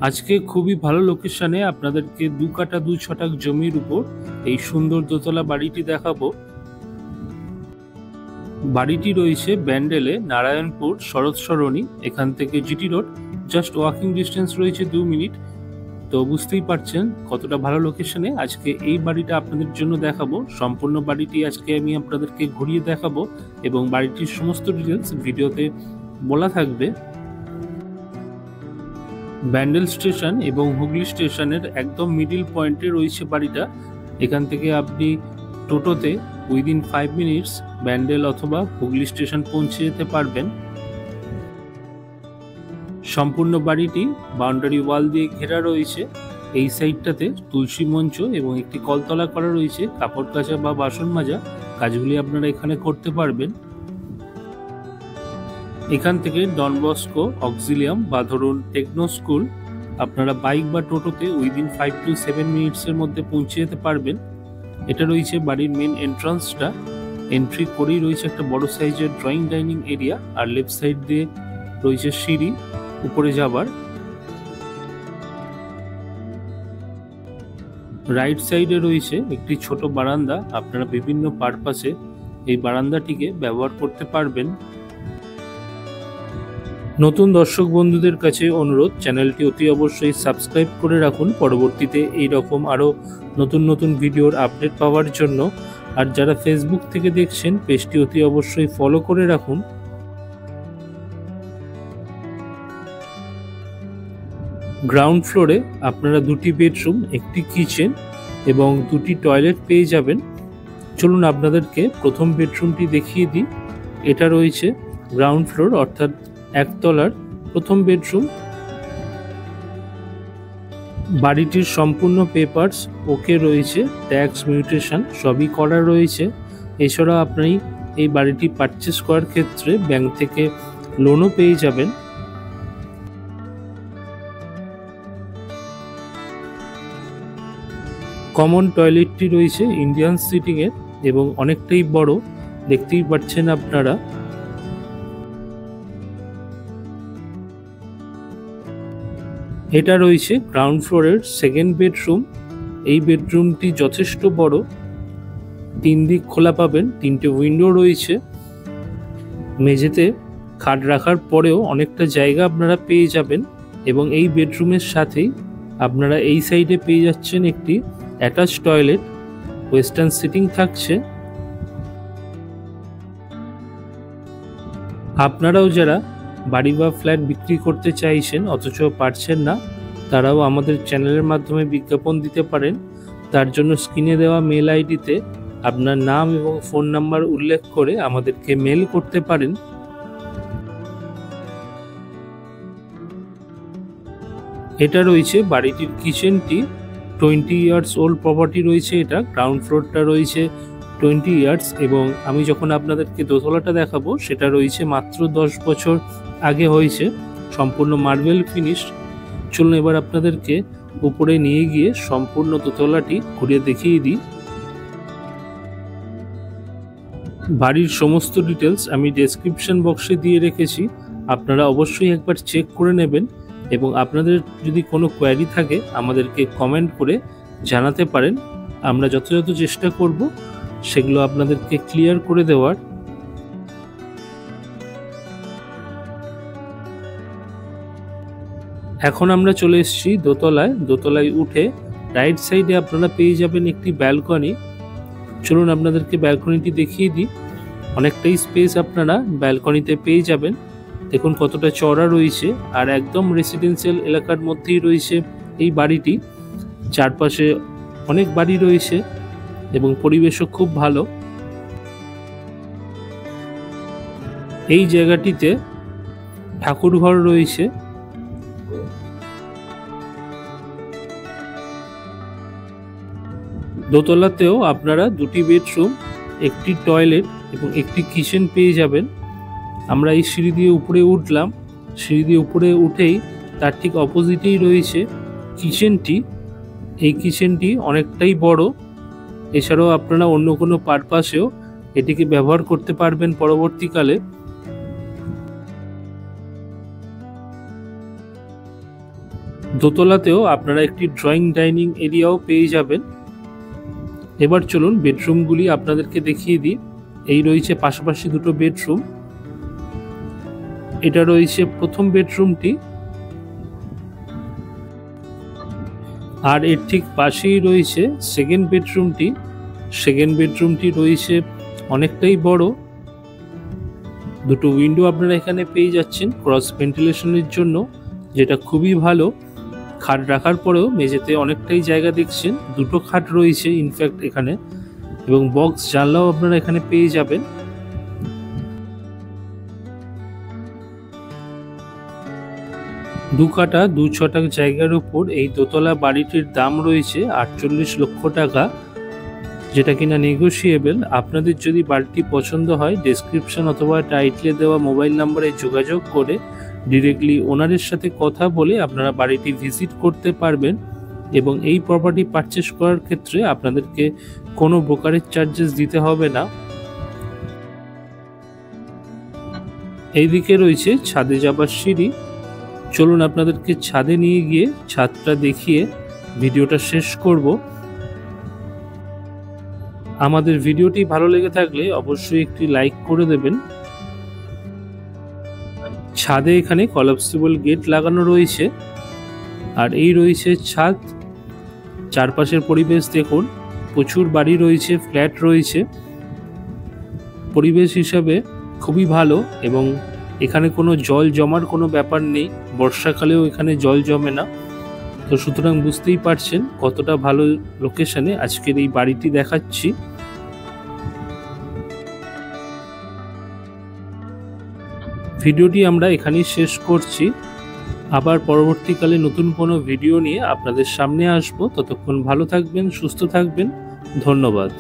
আজকে খুবই ভালো লোকেশনে আপনাদেরকে 2 কাঠা 2 ছটাক জমির উপর এই সুন্দর দোতলা বাড়িটি দেখাবো। বাড়িটি রয়েছে ব্যান্ডেলে, নারায়ণপুর শরৎ সরণি। এখান থেকে GT road just walking distance রয়েছে 2 মিনিট। তো বুঝতেই পারছেন কতটা ভালো লোকেশনে আজকে এই বাড়িটা আপনাদের জন্য দেখাবো। সম্পূর্ণ বাড়িটি আজকে আমি আপনাদেরকে ঘুরিয়ে দেখাবো এবং বাড়িটির সমস্ত ডিটেলস ভিডিওতে বলা থাকবে। ব্যান্ডেল স্টেশন এবং হুগলি স্টেশনের একদম মিডিল পয়েন্টে রয়েছে বাড়িটা। এখান থেকে আপনি টোটোতে উইদিন 5 মিনিটস ব্যান্ডেল অথবা হুগলি স্টেশন পৌঁছে যেতে পারবেন। সম্পূর্ণ বাড়িটি বাউন্ডারি ওয়াল দিয়ে ঘেরা রয়েছে। এই সাইডটাতে তুলসী মঞ্চ এবং একটি কলতলা করা রয়েছে। কাপড় কাচা বা বাসন মাজা কাজগুলি আপনারা এখানে করতে পারবেন। এখান থেকে ডন বস্কো, অক্সিলিয়াম বা ধরুন টেকনো স্কুল আপনারা বাইক বা টোটোতে উইদিন 5 to 7 মিনিটসের মধ্যে পৌঁছে যেতে পারবেন। এটা রয়েছে বাড়ির মেন এন্ট্রান্সটা। এন্ট্রি করেই রয়েছে একটা বড় সাইজের ড্রয়িং ডাইনিং এরিয়া, আর লেফট সাইড দিয়ে রয়েছে সিঁড়ি উপরে যাবার। রাইট সাইডে রয়েছে একটি ছোট বারান্দা। আপনারা বিভিন্ন পারপাসে এই বারান্দাটিকে ব্যবহার করতে পারবেন। নতুন দর্শক বন্ধুদের কাছে অনুরোধ, চ্যানেলটি অতি অবশ্যই সাবস্ক্রাইব করে রাখুন পরবর্তীতে এই রকম আরও নতুন নতুন ভিডিওর আপডেট পাওয়ার জন্য। আর যারা ফেসবুক থেকে দেখছেন পেজটি অতি অবশ্যই ফলো করে রাখুন। গ্রাউন্ড ফ্লোরে আপনারা 2টি বেডরুম, একটি কিচেন এবং 2টি টয়লেট পেয়ে যাবেন। চলুন আপনাদেরকে প্রথম বেডরুমটি দেখিয়ে দিই। এটা রয়েছে গ্রাউন্ড ফ্লোর অর্থাৎ একতলার প্রথম বেডরুম। বাড়িটির সম্পূর্ণ পেপারস ওকে রয়েছে, ট্যাক্স মিউটেশন সবই করা রয়েছে। এছাড়া আপনি এই বাড়িটি পারচেস করার ক্ষেত্রে ব্যাংক থেকে লোনও পেয়ে যাবেন। কমন টয়লেটটি রয়েছে ইন্ডিয়ান সিটিংয়ের এবং অনেকটাই বড়, দেখতেই পাচ্ছেন আপনারা। এটা রয়েছে গ্রাউন্ড ফ্লোরের সেকেন্ড বেডরুম। এই বেডরুমটি যথেষ্ট বড়, 3 দিক খোলা পাবেন, 3টে উইন্ডো রয়েছে। মেঝেতে খাট রাখার পরেও অনেকটা জায়গা আপনারা পেয়ে যাবেন এবং এই বেডরুমের সাথেই আপনারা এই সাইডে পেয়ে যাচ্ছেন একটি অ্যাটাচ টয়লেট, ওয়েস্টার্ন সিটিং থাকছে। আপনারাও যারা বাড়ি বা ফ্ল্যাট বিক্রি করতে চাইছেন অথচ পারছেন না, তারাও আমাদের চ্যানেলের মাধ্যমে বিজ্ঞাপন দিতে পারেন। তার জন্য স্ক্রিনে দেওয়া মেল আইডিতে আপনার নাম এবং ফোন নাম্বার উল্লেখ করে আমাদেরকে মেল করতে পারেন। এটা রয়েছে বাড়িটির কিচেনটি। 20 ইয়ার্স ওল্ড প্রপার্টি রয়েছে এটা। গ্রাউন্ড ফ্লোরটা রয়েছে 20 ইয়ার্স এবং আমি যখন আপনাদেরকে দোতলাটা দেখাবো সেটা রয়েছে মাত্র 10 বছর আগে হয়েছে, সম্পূর্ণ মার্বেল ফিনিশ। চলুন এবার আপনাদেরকে উপরে নিয়ে গিয়ে সম্পূর্ণ দোতলাটি ঘুরিয়ে দেখিয়ে দিই। বাড়ির সমস্ত ডিটেলস আমি ডেসক্রিপশন বক্সে দিয়ে রেখেছি, আপনারা অবশ্যই একবার চেক করে নেবেন এবং আপনাদের যদি কোনো কোয়ারি থাকে আমাদেরকে কমেন্ট করে জানাতে পারেন। আমরা যথাযথ চেষ্টা করব সেগুলো আপনাদেরকে ক্লিয়ার করে দেওয়ার। এখন আমরা চলে এসেছি দোতলায়। দোতলায় উঠে রাইট সাইডে আপনারা পেয়ে যাবেন একটি ব্যালকনি। চলুন আপনাদেরকে ব্যালকনিটি দেখিয়ে দিই। অনেকটাই স্পেস আপনারা ব্যালকনিতে পেয়ে যাবেন। দেখুন কতটা চওড়া রয়েছে, আর একদম রেসিডেন্সিয়াল এলাকার মধ্যেই রয়েছে এই বাড়িটি। চারপাশে অনেক বাড়ি রয়েছে এবং পরিবেশও খুব ভালো। এই জায়গাটিতে ঠাকুরঘর রয়েছে। দোতলাতেও আপনারা 2টি বেডরুম, একটি টয়লেট এবং একটি কিচেন পেয়ে যাবেন। আমরা এই সিঁড়ি দিয়ে উপরে উঠলাম। সিঁড়ি দিয়ে উপরে উঠেই তার ঠিক অপোজিটেই রয়েছে কিচেনটি। এই কিচেনটি অনেকটাই বড়। এছাড়াও আপনারা অন্য কোনো পারপাসেও এটিকে ব্যবহার করতে পারবেন পরবর্তীকালে। দোতলাতেও আপনারা একটি ড্রয়িং ডাইনিং এরিয়াও পেয়ে যাবেন। এবার চলুন বেডরুমগুলি আপনাদেরকে দেখিয়ে দিই। এই রয়েছে পাশাপাশি দুটো বেডরুম। এটা রয়েছে প্রথম বেডরুমটি, আর এর ঠিক পাশেই রয়েছে সেকেন্ড বেডরুমটি। সেকেন্ড বেডরুমটি রয়েছে অনেকটাই বড়। দুটো উইন্ডো আপনারা এখানে পেয়ে যাচ্ছেন ক্রস ভেন্টিলেশনের জন্য, যেটা খুবই ভালো। খাট রাখার পরেও মেঝেতে অনেকটাই জায়গা দেখছেন। দুটো খাট রয়েছে ইনফ্যাক্ট এখানে, এবং বক্স জানলাও আপনারা এখানে পেয়ে যাবেন। দু কাঠা 2 ছটাক জায়গার উপর এই দোতলা বাড়িটির দাম রয়েছে 48 লক্ষ টাকা, যেটা কিনা নেগোশিয়েবল। আপনাদের যদি বাড়িটি পছন্দ হয়, ডেসক্রিপশন অথবা টাইটেলে দেওয়া মোবাইল নাম্বারে যোগাযোগ করে ডিরেক্টলি ওনারের সাথে কথা বলে আপনারা বাড়িটি ভিজিট করতে পারবেন। এবং এই প্রপার্টি পারচেস করার ক্ষেত্রে আপনাদেরকে কোনো ব্রোকারেজ চার্জেস দিতে হবে না। এইদিকে রয়েছে ছাদে যাবার সিঁড়ি। চলুন আপনাদেরকে ছাদে নিয়ে গিয়ে ছাদটা দেখিয়ে ভিডিওটা শেষ করব। আমাদের ভিডিওটি ভালো লেগে থাকলে অবশ্যই একটি লাইক করে দেবেন। ছাদে এখানে কলাপসিবল গেট লাগানো রয়েছে, আর এই রয়েছে ছাদ। চারপাশের পরিবেশ দেখুন, প্রচুর বাড়ি রয়েছে, ফ্ল্যাট রয়েছে। পরিবেশ হিসাবে খুবই ভালো, এবং এখানে কোনো জল জমার কোনো ব্যাপার নেই। বর্ষাকালেও এখানে জল জমে না। তো সুতরাং বুঝতেই পারছেন কতটা ভালো লোকেশনে আজকের এই বাড়িটি দেখাচ্ছি। ভিডিওটি আমরা এখানেই শেষ করছি। আবার পরবর্তীকালে নতুন কোনো ভিডিও নিয়ে আপনাদের সামনে আসবো। ততক্ষণ ভালো থাকবেন, সুস্থ থাকবেন। ধন্যবাদ।